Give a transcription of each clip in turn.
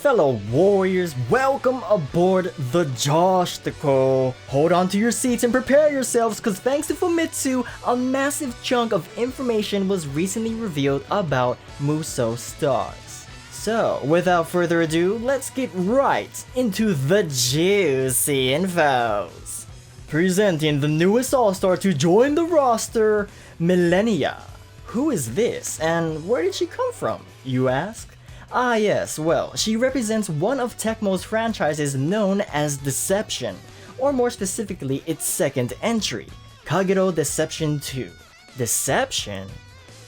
fellow warriors, welcome aboard the Joshticle. Hold on to your seats and prepare yourselves, because thanks to Famitsu, a massive chunk of information was recently revealed about Musou Stars. So, without further ado, let's get right into the juicy infos. Presenting the newest all-star to join the roster, Millennia. Who is this, and where did she come from, you ask? Ah yes, well, she represents one of Tecmo's franchises known as Deception, or more specifically its second entry, Kagero Deception 2. Deception?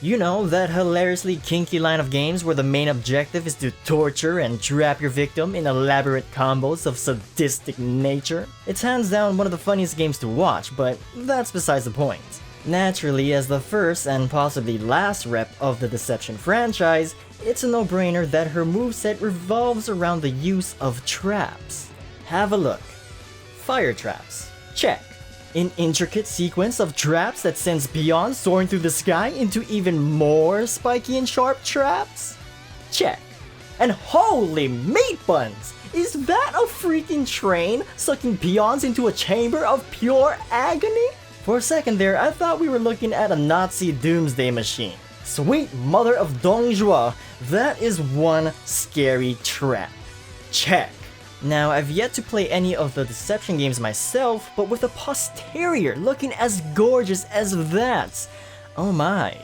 You know, that hilariously kinky line of games where the main objective is to torture and trap your victim in elaborate combos of sadistic nature? It's hands down one of the funniest games to watch, but that's besides the point. Naturally, as the first and possibly last rep of the Deception franchise, it's a no-brainer that her moveset revolves around the use of traps. Have a look. Fire traps. Check. An intricate sequence of traps that sends peons soaring through the sky into even more spiky and sharp traps? Check. And holy meat buns! Is that a freaking train sucking peons into a chamber of pure agony? For a second there, I thought we were looking at a Nazi doomsday machine. Sweet mother of Dongjua, that is one scary trap. Check. Now, I've yet to play any of the Deception games myself, but with a posterior looking as gorgeous as that, oh my.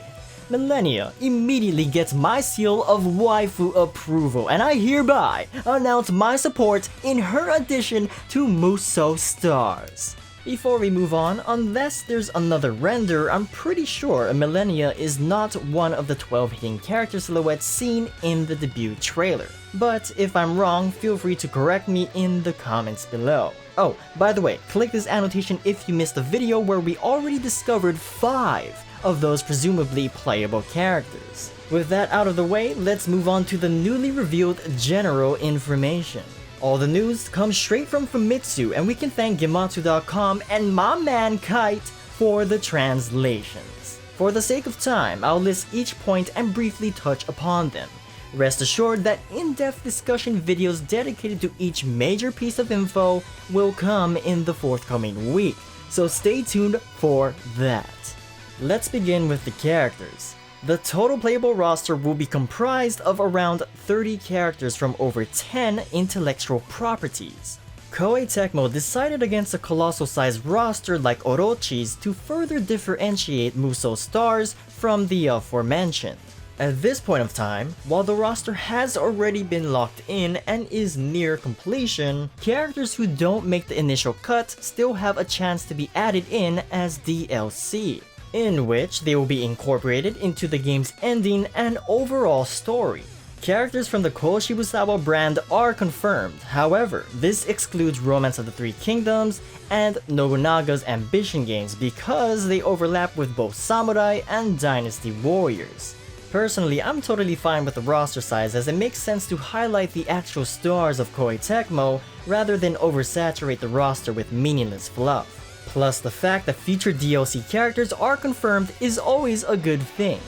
Millennia immediately gets my seal of waifu approval, and I hereby announce my support in her addition to Musou Stars. Before we move on, unless there's another render, I'm pretty sure Millennia is not one of the 12 hidden character silhouettes seen in the debut trailer. But if I'm wrong, feel free to correct me in the comments below. Oh, by the way, click this annotation if you missed the video where we already discovered 5 of those presumably playable characters. With that out of the way, let's move on to the newly revealed general information. All the news comes straight from Famitsu, and we can thank Gematsu.com and my man Kite for the translations. For the sake of time, I'll list each point and briefly touch upon them. Rest assured that in-depth discussion videos dedicated to each major piece of info will come in the forthcoming week, so stay tuned for that. Let's begin with the characters. The total playable roster will be comprised of around 30 characters from over 10 intellectual properties. Koei Tecmo decided against a colossal-sized roster like Orochi's to further differentiate Musou Stars from the aforementioned. At this point of time, while the roster has already been locked in and is near completion, characters who don't make the initial cut still have a chance to be added in as DLC, in which they will be incorporated into the game's ending and overall story. Characters from the Koshibusawa brand are confirmed, however, this excludes Romance of the Three Kingdoms and Nobunaga's Ambition games because they overlap with both Samurai and Dynasty warriors. Personally, I'm totally fine with the roster size as it makes sense to highlight the actual stars of Koei Tecmo rather than oversaturate the roster with meaningless fluff. Plus, the fact that future DLC characters are confirmed is always a good thing.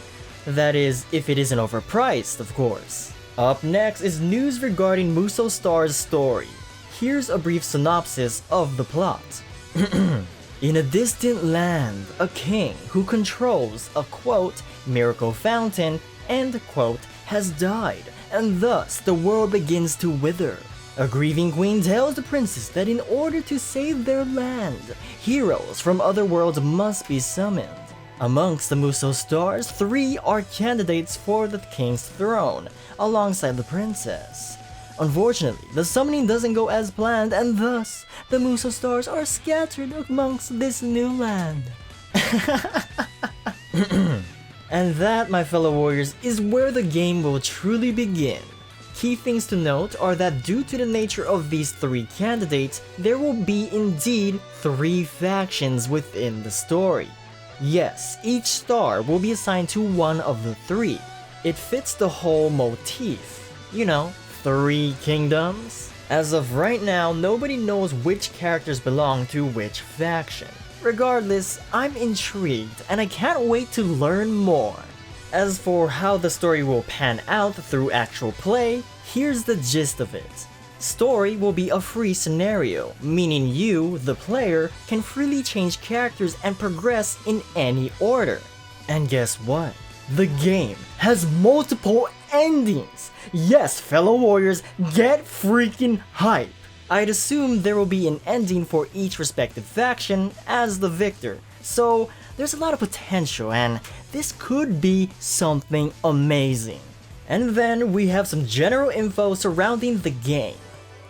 That is, if it isn't overpriced, of course. Up next is news regarding Musou Stars' story. Here's a brief synopsis of the plot. In a distant land, a king who controls a quote, miracle fountain, end quote, has died, and thus the world begins to wither. A grieving queen tells the princess that in order to save their land, heroes from other worlds must be summoned. Amongst the Musou Stars, 3 are candidates for the king's throne, alongside the princess. Unfortunately, the summoning doesn't go as planned, and thus, the Musou Stars are scattered amongst this new land. And that, my fellow warriors, is where the game will truly begin. Key things to note are that due to the nature of these 3 candidates, there will be indeed 3 factions within the story. Yes, each star will be assigned to one of the 3. It fits the whole motif. You know, 3 kingdoms? As of right now, nobody knows which characters belong to which faction. Regardless, I'm intrigued and I can't wait to learn more. As for how the story will pan out through actual play, Here's the gist of it. Story will be a free scenario, meaning you, the player, can freely change characters and progress in any order. And guess what? The game has multiple endings! Yes, fellow warriors, get freaking hype! I'd assume there will be an ending for each respective faction as the victor, so there's a lot of potential and this could be something amazing. And then we have some general info surrounding the game.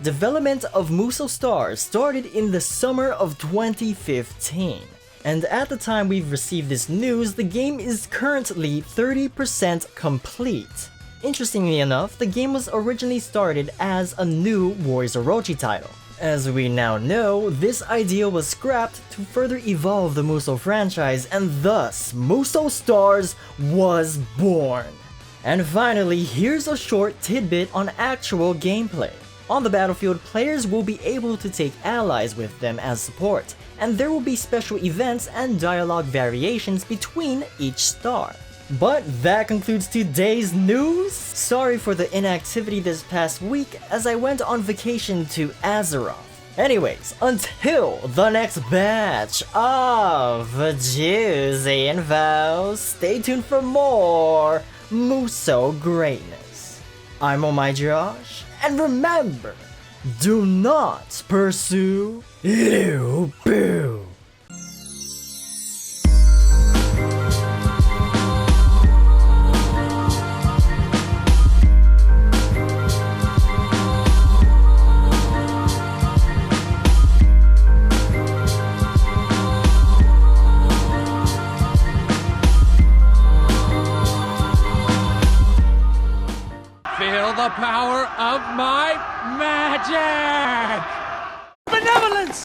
Development of Musou Stars started in the summer of 2015. And at the time we've received this news, the game is currently 30% complete. Interestingly enough, the game was originally started as a new Warriors Orochi title. As we now know, this idea was scrapped to further evolve the Musou franchise, and thus, Musou Stars was born. And finally, here's a short tidbit on actual gameplay. On the battlefield, players will be able to take allies with them as support, and there will be special events and dialogue variations between each star. But that concludes today's news! Sorry for the inactivity this past week as I went on vacation to Azeroth. Anyways, until the next batch of juicy info, stay tuned for more Musou greatness. I'm OhhhhMyJosh, and remember, do not pursue Liu Boo. Feel the power of my magic! Benevolence!